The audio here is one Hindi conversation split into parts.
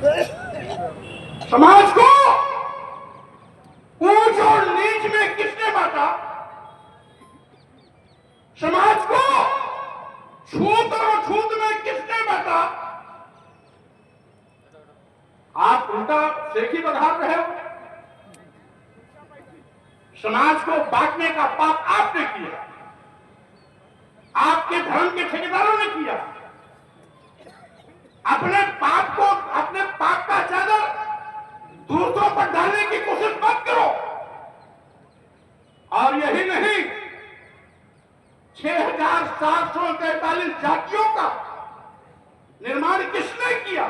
समाज को ऊंच और नीच में किसने बांटा? समाज को छूत और छूत में किसने बांटा? आप उल्टा सेखी बधार रहे हो। समाज को बांटने का पाप आपने किया, आपके धर्म के ठेकेदारों ने किया। अपने पाप का चादर दूसरों पर डालने की कोशिश मत करो। और यही नहीं, 6,743 जातियों का निर्माण किसने किया?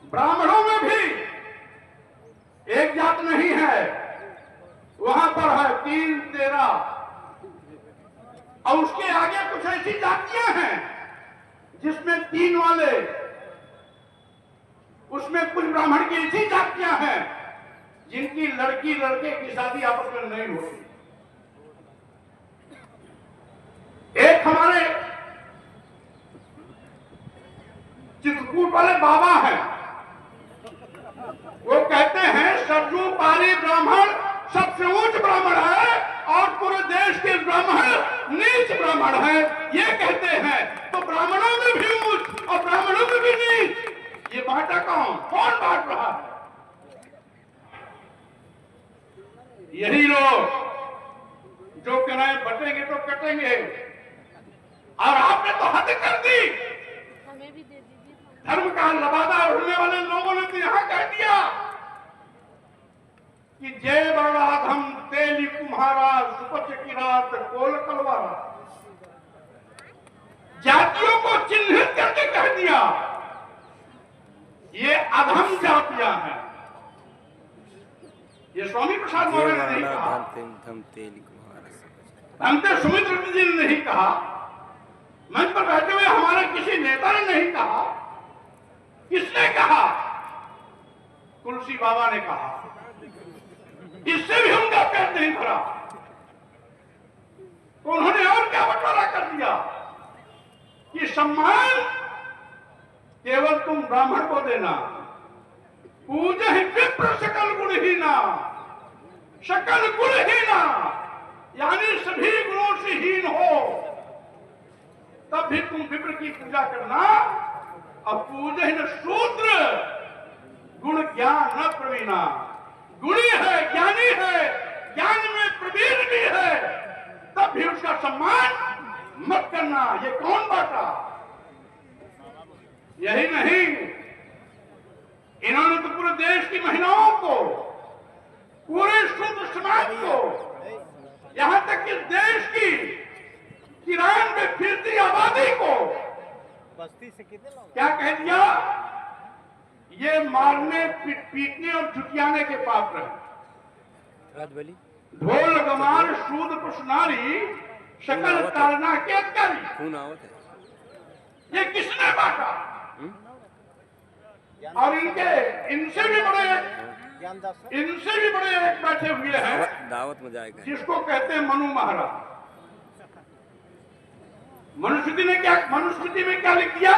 ब्राह्मणों में भी एक जात नहीं है, वहां पर है 3, 13 और उसके आगे कुछ ऐसी जातियां हैं जिसमें 3 वाले, उसमें कुछ ब्राह्मण की ऐसी जातियां हैं जिनकी लड़की लड़के की शादी आपस में नहीं होती। एक हमारे चित्रकूट वाले बाबा हैं, वो कहते हैं सरजू पाली ब्राह्मण सबसे उच्च ब्राह्मण है और पूरे देश के ब्राह्मण नीच ब्राह्मण है। ये कहते हैं तो ब्राह्मणों में भी उच्च और ब्राह्मणों में भी नीच, ये बांटा कौन बांट रहा है? यही लोग जो कह रहे हैं बटेंगे तो कटेंगे, और आपने तो हद कर दी। हमें भी दे दीजिए। धर्म का लबादा उड़ने वाले लोगों ने तो यहां कह दिया कि जय बड़ाधम तेली तुम्हारा सुपच की रात कोल कलवारा। जातियों को चिन्हित करके कह दिया ये अधम जातियां हैं। ये स्वामी प्रसाद मौर्य ने नहीं कहा, धमते सुमित्र जी ने नहीं कहा, मंच पर बैठे हुए हमारे किसी नेता ने नहीं कहा। किसने कहा? तुलसी बाबा ने कहा। इससे भी उनका पेट नहीं भरा तो उन्होंने और क्या बंटवारा कर दिया कि सम्मान केवल तुम ब्राह्मण को देना, पूजा ही विप्र सकल गुणहीना, सकल गुणहीना यानी सभी गुणों से हीन हो तब भी तुम विप्र की पूजा करना। अब पूजा ही न शूद्र गुण ज्ञान न प्रवीणा, गुणी है, ज्ञानी है, ज्ञान में प्रवीण भी है, तब भी उसका सम्मान मत करना। ये कौन बांटा? यही नहीं, इन्होंने तो पूरे देश की महिलाओं को, पूरे शूद्र समाज को, यहां तक कि देश की किरान में फिरती आबादी को बस्ती से कितने लोग क्या कह दिया? ये मारने पीटने और झुटियाने के पात्र हैं। ढोल गमार शूद पुष्णारी शकल तारना के अधिकारी। ये किसने बांटा? और इनसे भी बड़े एक बैठे हुए हैं दावत में जाएगा, जिसको कहते हैं मनु महाराज। मनुस्मृति में क्या लिख दिया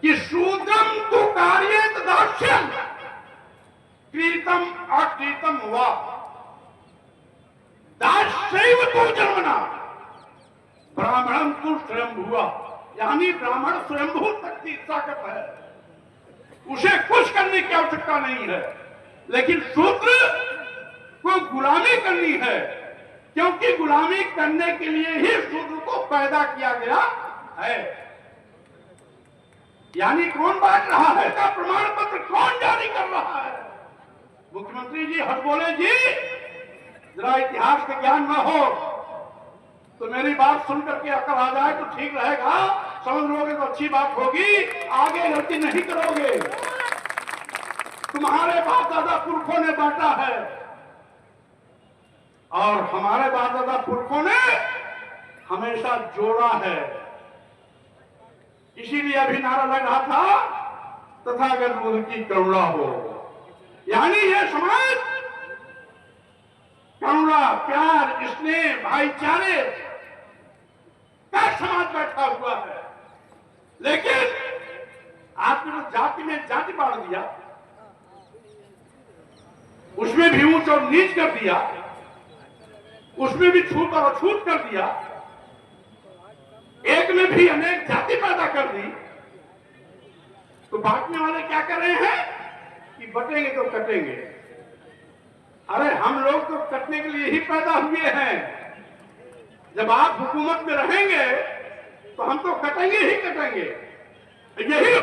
कि शूद्रम तु कार्येत दास्यम कृतम अकृतम वा दास्यैव तु जन्मना ब्राह्मणम तु स्वयंभुवा। यानी ब्राह्मण स्वयंभू तक की ताकत है, उसे कुछ करने की आवश्यकता नहीं है, लेकिन शूद्र को गुलामी करनी है, क्योंकि गुलामी करने के लिए ही शूद्र को पैदा किया गया है। यानी कौन बांट रहा है? का प्रमाण पत्र कौन जारी कर रहा है? मुख्यमंत्री जी हट बोले जी, जरा इतिहास का ज्ञान न हो तो मेरी बात सुन करके अकल आ जाए तो ठीक रहेगा, समझ लोगे तो अच्छी बात होगी, आगे गलती नहीं करोगे। तुम्हारे बाप दादा पुरखों ने बांटा है और हमारे बाप दादा पुरखों ने हमेशा जोड़ा है। इसीलिए अभी नारा लग रहा था तथागत बुद्ध की करुणा हो। यानी यह समाज करुणा, प्यार, स्नेह, भाईचारे का समाज बैठा हुआ है, लेकिन अनेक जाति बांट दिया, उसमें भी ऊंच और नीच कर दिया, उसमें भी छूत और अछूत कर दिया, एक में भी अनेक जाति पैदा कर दी, तो बांटने वाले क्या कर रहे हैं कि बटेंगे तो कटेंगे। अरे हम लोग तो कटने के लिए ही पैदा हुए हैं। जब आप हुकूमत में रहेंगे तो हम तो कटेंगे ही कटेंगे। यही